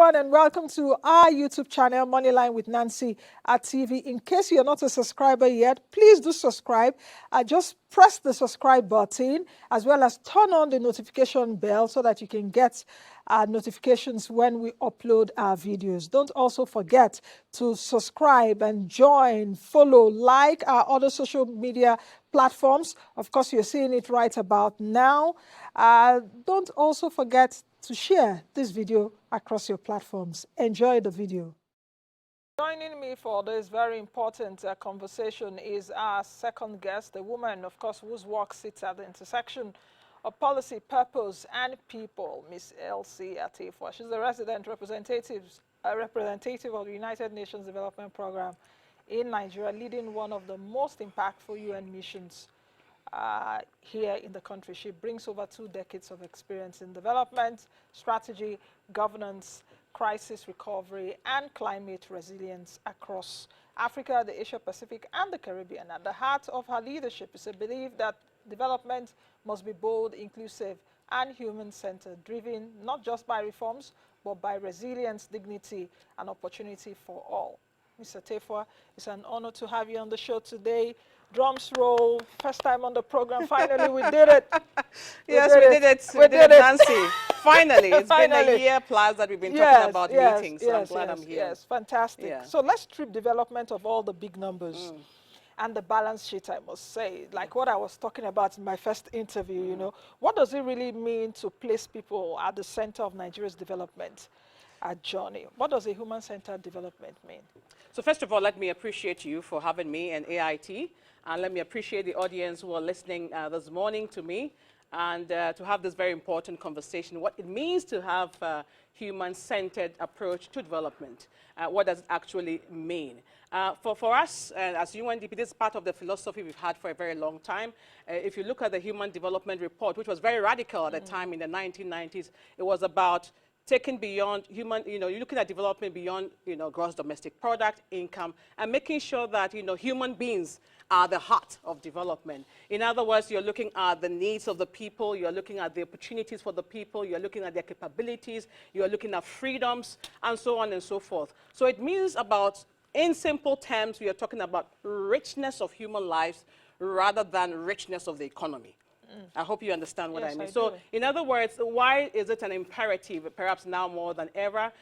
everyone, and welcome to our YouTube channel, Moneyline with Nancy at TV. In case you're not a subscriber yet, please do subscribe. Just press the subscribe button as well as turn on the notification bell so that you can get notifications when we upload our videos. Don't also forget to subscribe and join, follow, like our other social media platforms. Of course, you're seeing it right about now. Don't also forget to share this video across your platforms. Enjoy the video. Joining me for this very important conversation is our second guest, a woman, of course, whose work sits at the intersection of policy, purpose, and people, Miss Elsie Attafuah. She's the representative of the United Nations Development Program in Nigeria, leading one of the most impactful UN missions here in the country. She brings over 2 decades of experience in development, strategy, governance, crisis recovery, and climate resilience across Africa, the Asia Pacific, and the Caribbean. At the heart of her leadership is a belief that development must be bold, inclusive, and human-centered, driven not just by reforms, but by resilience, dignity, and opportunity for all. Ms. Attafuah, it's an honor to have you on the show today. Drums roll, first time on the program. Finally, we did it. Yes, we did it. We did it, Nancy. Finally. It's been a year plus that we've been talking about meetings, so I'm glad I'm here. Yes, fantastic. Yeah. So let's strip development of all the big numbers and the balance sheet, I must say. Like what I was talking about in my first interview, you know, what does it really mean to place people at the center of Nigeria's development journey? What does a human-centered development mean? So first of all, let me appreciate you for having me and AIT. And let me appreciate the audience who are listening this morning to me and to have this very important conversation, what it means to have a human-centered approach to development. What does it actually mean? For us, as UNDP, this is part of the philosophy we've had for a very long time. If you look at the Human Development Report, which was very radical at the time in the 1990s, it was about taking beyond human, you're looking at development beyond, gross domestic product, income, and making sure that, human beings are the heart of development. In other words, you're looking at the needs of the people, you're looking at the opportunities for the people, you're looking at their capabilities, you're looking at freedoms, and so on and so forth. So it means about, in simple terms, we are talking about richness of human lives rather than richness of the economy. I hope you understand what I mean. So, in other words, why is it an imperative, perhaps now more than ever?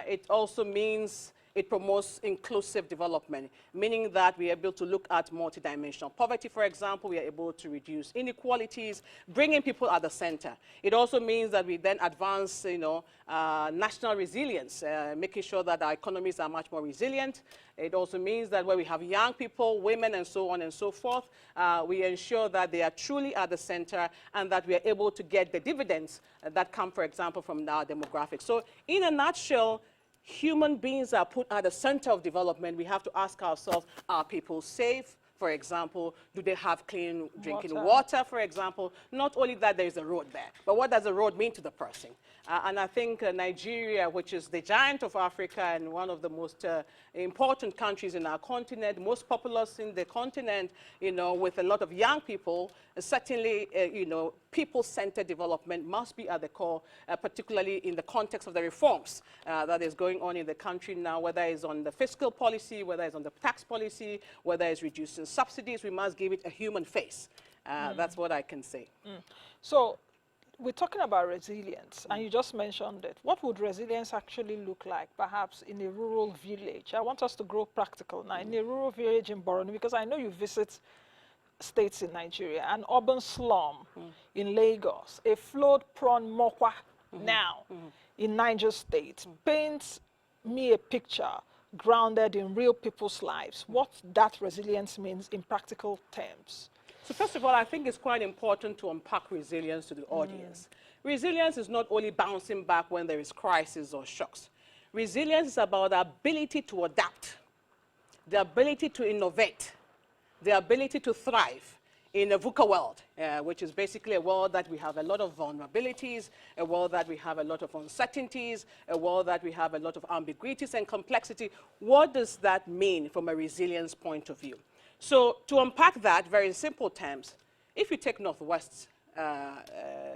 It also means it promotes inclusive development, meaning that we are able to look at multidimensional poverty, for example. We are able to reduce inequalities, bringing people at the center. It also means that we then advance, national resilience, making sure that our economies are much more resilient. It also means that where we have young people, women, and so on and so forth, we ensure that they are truly at the center and that we are able to get the dividends that come, for example, from our demographics. So in a nutshell, human beings are put at the center of development. We have to ask ourselves, are people safe? For example, do they have clean drinking water, for example? Not only that, there is a road there, but what does a road mean to the person? And I think Nigeria, which is the giant of Africa and one of the most important countries in our continent, most populous in the continent, with a lot of young people, certainly, people-centered development must be at the core, particularly in the context of the reforms that is going on in the country now, whether it's on the fiscal policy, whether it's on the tax policy, whether it's reducing subsidies. We must give it a human face. That's what I can say. So we're talking about resilience, and you just mentioned it. What would resilience actually look like, perhaps in a rural village? I want us to grow practical now. In a rural village in Borno, because I know you visit states in Nigeria, an urban slum in Lagos, a flood-prone Mokwa now in Niger State. Paint me a picture grounded in real people's lives, what that resilience means in practical terms. So first of all, I think it's quite important to unpack resilience to the audience. Resilience is not only bouncing back when there is crisis or shocks. Resilience is about the ability to adapt, the ability to innovate, the ability to thrive in a VUCA world, which is basically a world that we have a lot of vulnerabilities, a world that we have a lot of uncertainties, a world that we have a lot of ambiguities and complexity. What does that mean from a resilience point of view? So to unpack that, very simple terms, if you take Northwest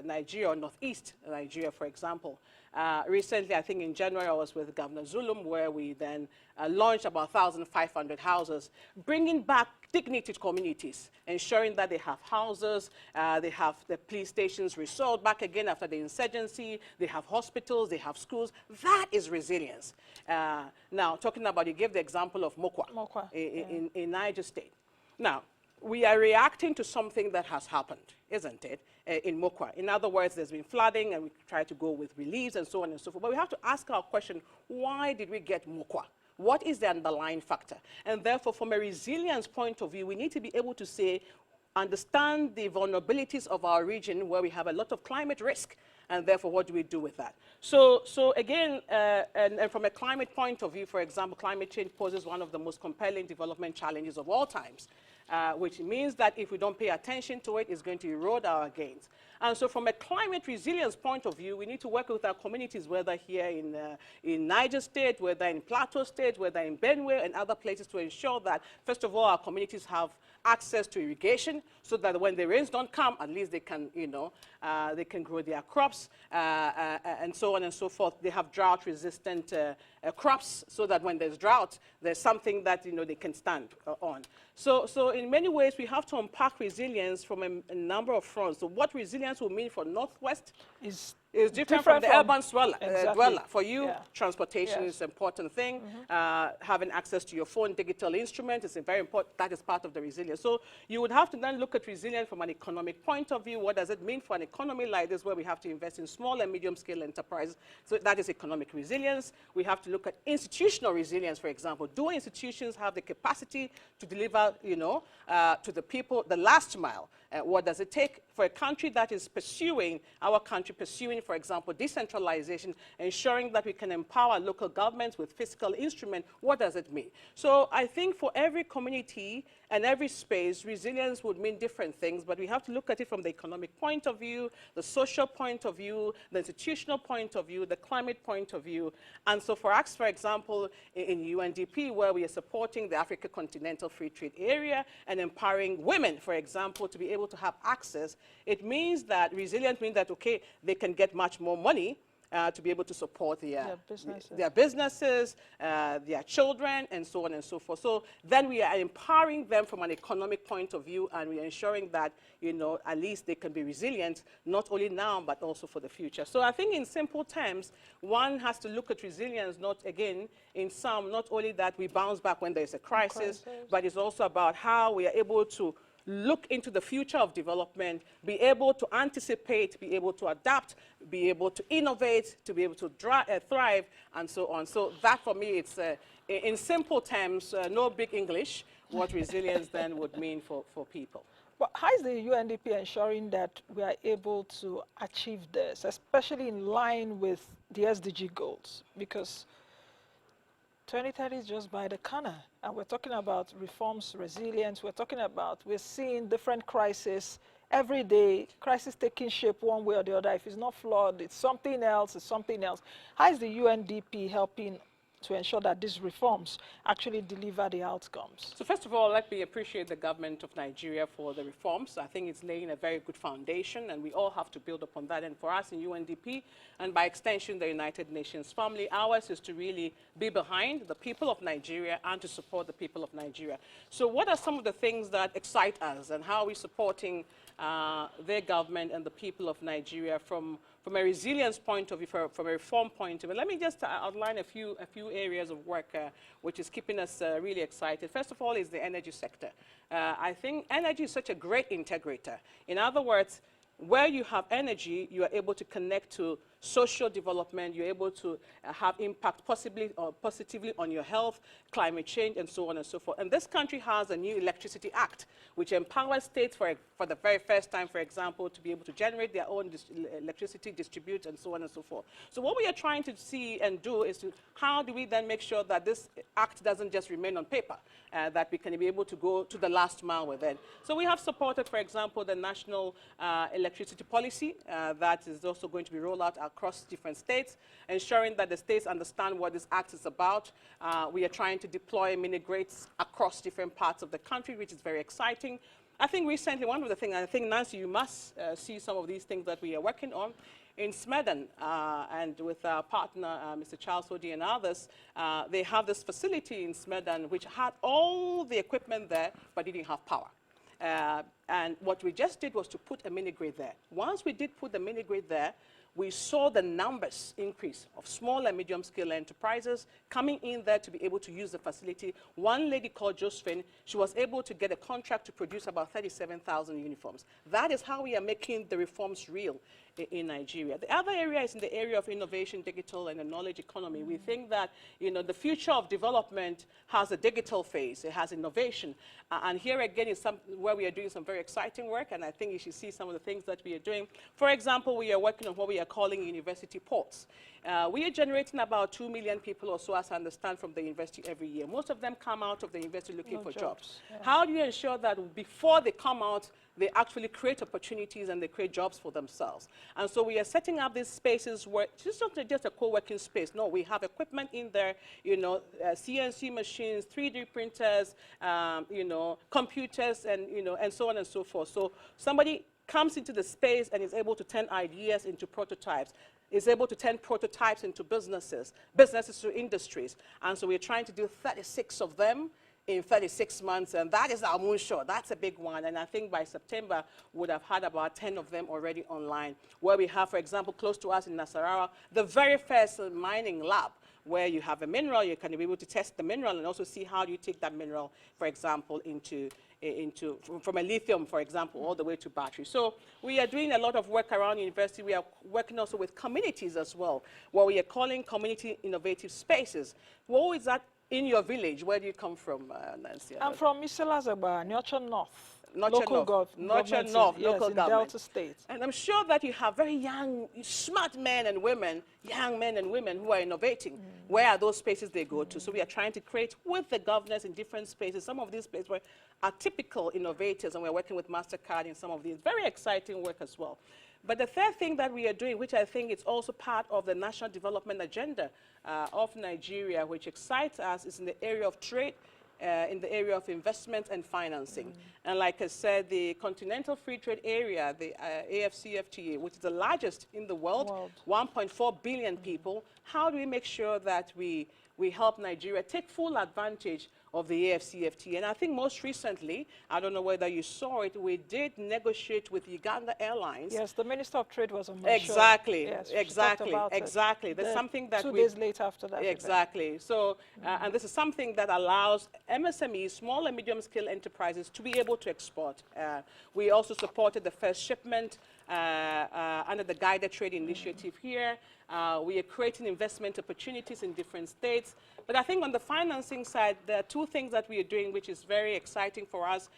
Nigeria, or northeast Nigeria, for example. Recently, I think in January, I was with Governor Zulum, where we then launched about 1,500 houses, bringing back dignity to communities, ensuring that they have houses, they have the police stations restored back again after the insurgency, they have hospitals, they have schools. That is resilience. Now, talking about, you gave the example of Mokwa, in Niger State. Now, we are reacting to something that has happened, isn't it, in Mokwa. In other words, there's been flooding, and we try to go with reliefs and so on and so forth. But we have to ask our question, why did we get Mokwa? What is the underlying factor? And therefore, from a resilience point of view, we need to be able to say, understand the vulnerabilities of our region where we have a lot of climate risk, and therefore, what do we do with that? So again, and from a climate point of view, for example, climate change poses one of the most compelling development challenges of all times. Which means that if we don't pay attention to it, it's going to erode our gains. And so from a climate resilience point of view, we need to work with our communities, whether here in Niger State, whether in Plateau State, whether in Benue and other places, to ensure that, first of all, our communities have access to irrigation, so that when the rains don't come, at least they can, they can grow their crops, and so on and so forth. They have drought-resistant crops, so that when there's drought, there's something that they can stand on. So in many ways, we have to unpack resilience from a number of fronts. So what resilience will mean for Northwest is different from the urban dweller. For you, transportation is an important thing. Having access to your phone, digital instrument is very important. That is part of the resilience. So you would have to then look at resilience from an economic point of view. What does it mean for an economy like this, where we have to invest in small and medium-scale enterprises? So that is economic resilience. We have to look at institutional resilience, for example. Do institutions have the capacity to deliver, to the people, the last mile? What does it take for a country that is pursuing, for example, decentralization, ensuring that we can empower local governments with fiscal instruments? What does it mean? So I think for every community and every space, resilience would mean different things, but we have to look at it from the economic point of view, the social point of view, the institutional point of view, the climate point of view. And so for us, for example, in UNDP, where we are supporting the Africa Continental Free Trade Area and empowering women, for example, to be able to have access, it means that resilience means that, okay, they can get much more money to be able to support their businesses, their children, and so on and so forth. So then we are empowering them from an economic point of view, and we are ensuring that, at least they can be resilient, not only now, but also for the future. So I think in simple terms, one has to look at resilience, not only that we bounce back when there's a crisis, but it's also about how we are able to look into the future of development, be able to anticipate, be able to adapt, be able to innovate, to be able to thrive, and so on. So that, for me, it's, in simple terms, no big English, what resilience then would mean for people. Well, how is the UNDP ensuring that we are able to achieve this, especially in line with the SDG goals? Because 2030 is just by the corner, and we're talking about reforms, resilience. We're seeing different crises every day, crisis taking shape one way or the other. If it's not flood, it's something else, How is the UNDP helping to ensure that these reforms actually deliver the outcomes? So first of all, let me appreciate the government of Nigeria for the reforms. I think it's laying a very good foundation, and we all have to build upon that. And for us in UNDP, and by extension, the United Nations family, ours is to really be behind the people of Nigeria and to support the people of Nigeria. So what are some of the things that excite us, and how are we supporting their government and the people of Nigeria from a resilience point of view, from a reform point of view? Let me just outline a few areas of work which is keeping us really excited. First of all is the energy sector. I think energy is such a great integrator. In other words, where you have energy, you are able to connect to social development, you're able to have impact possibly or positively on your health, climate change, and so on and so forth. And this country has a new Electricity Act, which empowers states for the very first time, for example, to be able to generate their own electricity, distribute, and so on and so forth. So what we are trying to see and do is how do we then make sure that this act doesn't just remain on paper, that we can be able to go to the last mile with it. So we have supported, for example, the national electricity policy that is also going to be rolled out across different states, ensuring that the states understand what this act is about. We are trying to deploy mini grids across different parts of the country, which is very exciting. I think recently, one of the things, I think, Nancy, you must see some of these things that we are working on in Smeden, and with our partner, Mr. Charles Odi and others. They have this facility in Smeden which had all the equipment there, but didn't have power. And what we just did was to put a mini grid there. Once we did put the mini grid there, we saw the numbers increase of small and medium scale enterprises coming in there to be able to use the facility. One lady called Josephine, she was able to get a contract to produce about 37,000 uniforms. That is how we are making the reforms real in Nigeria. The other area is in the area of innovation, digital, and the knowledge economy. We think that, the future of development has a digital phase, it has innovation. And here again is where we are doing some very exciting work, and I think you should see some of the things that we are doing. For example, we are working on what we are calling university ports. We are generating about 2 million people or so, as I understand, from the university every year. Most of them come out of the university looking for jobs. Yeah. How do you ensure that before they come out, they actually create opportunities and they create jobs for themselves? And so we are setting up these spaces where it's not just a co-working space. No, we have equipment in there, CNC machines, 3D printers, computers, and, and so on and so forth. So somebody comes into the space and is able to turn ideas into prototypes, is able to turn prototypes into businesses, businesses to industries. And so we're trying to do 36 of them in 36 months, and that is our moonshot. That's a big one, and I think by September, we would have had about 10 of them already online, where we have, for example, close to us in Nasarawa, the very first mining lab, where you have a mineral, you can be able to test the mineral and also see how you take that mineral, for example, from a lithium, for example, all the way to battery. So we are doing a lot of work around university. We are working also with communities as well, what we are calling community innovative spaces. What is that in your village? Where do you come from, Nancy? I'm from Miselazagba, Nurture North. Nurture North, local in government. Delta State. And I'm sure that you have very young, smart men and women, young men and women who are innovating. Where are those spaces they go to? So we are trying to create with the governors in different spaces. Some of these places are typical innovators, and we're working with MasterCard in some of these. Very exciting work as well. But the third thing that we are doing, which I think is also part of the national development agenda of Nigeria, which excites us, is in the area of trade, in the area of investment and financing. And like I said, the Continental Free Trade Area, the AFCFTA, which is the largest in the world, 1.4 billion people, how do we make sure that we help Nigeria take full advantage of the AFCFTA? And I think most recently, I don't know whether you saw it, we did negotiate with Uganda Airlines. Yes, the Minister of Trade was on my show. Exactly, yes, exactly. There's something that 2 days later after that. Exactly. Event. So, and this is something that allows MSMEs, small and medium-scale enterprises, to be able to export. We also supported the first shipment under the Guided Trade Initiative here. We are creating investment opportunities in different states. But I think on the financing side, there are two things that we are doing which is very exciting for us,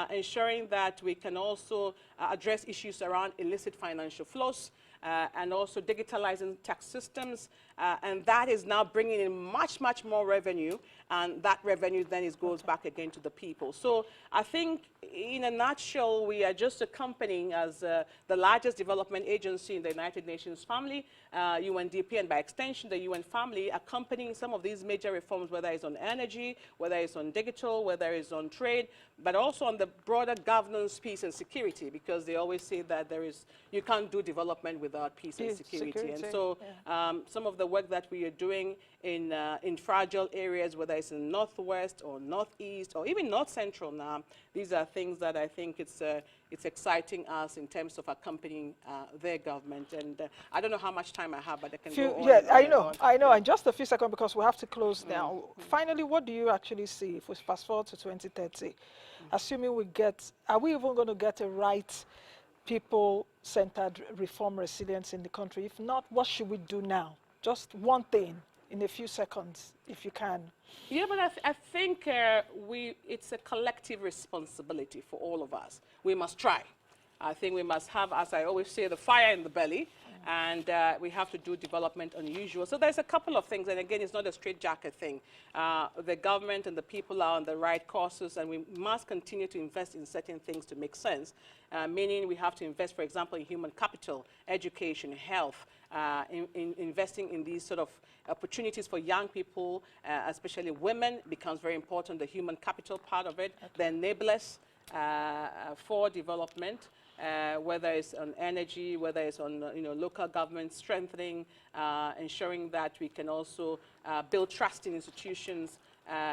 ensuring that we can also address issues around illicit financial flows, and also digitalizing tax systems. And that is now bringing in much, much more revenue. And that revenue then goes back again to the people. So I think in a nutshell, we are just accompanying as the largest development agency in the United Nations family, UNDP, and by extension, the UN family, accompanying some of these major reforms, whether it's on energy, whether it's on digital, whether it's on trade, but also on the broader governance, peace, and security, because they always say that you can't do development without peace and security. And so some of the work that we are doing in fragile areas, whether it's in Northwest or Northeast or even North Central now, these are things that I think it's exciting us in terms of accompanying their government. And I don't know how much time I have, but I can go on. Yeah, I know. And just a few seconds because we have to close now. Finally, what do you actually see if we fast forward to 2030? Assuming are we even going to get a right people-centered reform resilience in the country? If not, what should we do now? Just one thing in a few seconds, if you can. Yeah, but I think it's a collective responsibility for all of us. We must try. I think we must have, as I always say, the fire in the belly, and we have to do development unusual. So there's a couple of things, and again, it's not a straitjacket thing. The government and the people are on the right courses, and we must continue to invest in certain things to make sense, meaning we have to invest, for example, in human capital, education, health, investing in these sort of opportunities for young people, especially women, becomes very important, the human capital part of it, the enablers, for development, whether it's on energy, whether it's on local government strengthening, ensuring that we can also build trust in institutions,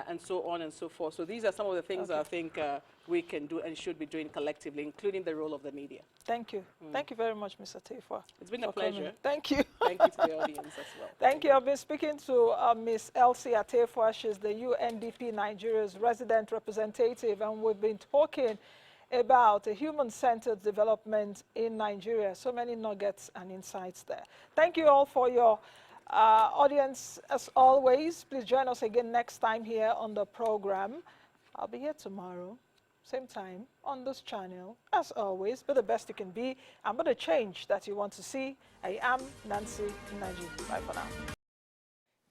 and so on and so forth. So these are some of the things that I think we can do and should be doing collectively, including the role of the media. Thank you. Thank you very much, Mr. Attafuah. It's been a pleasure. Thank you. Thank you to the audience as well. Thank you. I've been speaking to Ms. Elsie Attafuah. She's the UNDP Nigeria's resident representative, and we've been talking about a human-centered development in Nigeria. So many nuggets and insights there. Thank you all for your audience, as always. Please join us again next time here on the program. I'll be here tomorrow, same time, on this channel. As always, be the best you can be, and be the change that you want to see. I am Nancy Nnaji. Bye for now.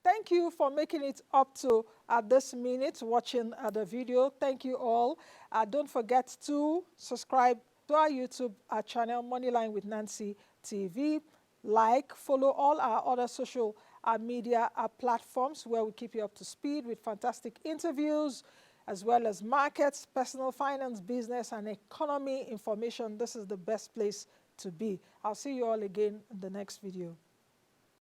Thank you for making it up to this minute, watching the video. Thank you all. Don't forget to subscribe to our YouTube channel, Moneyline with Nancy TV. Like, follow all our other social media platforms where we keep you up to speed with fantastic interviews, as well as markets, personal finance, business, and economy information. This is the best place to be. I'll see you all again in the next video.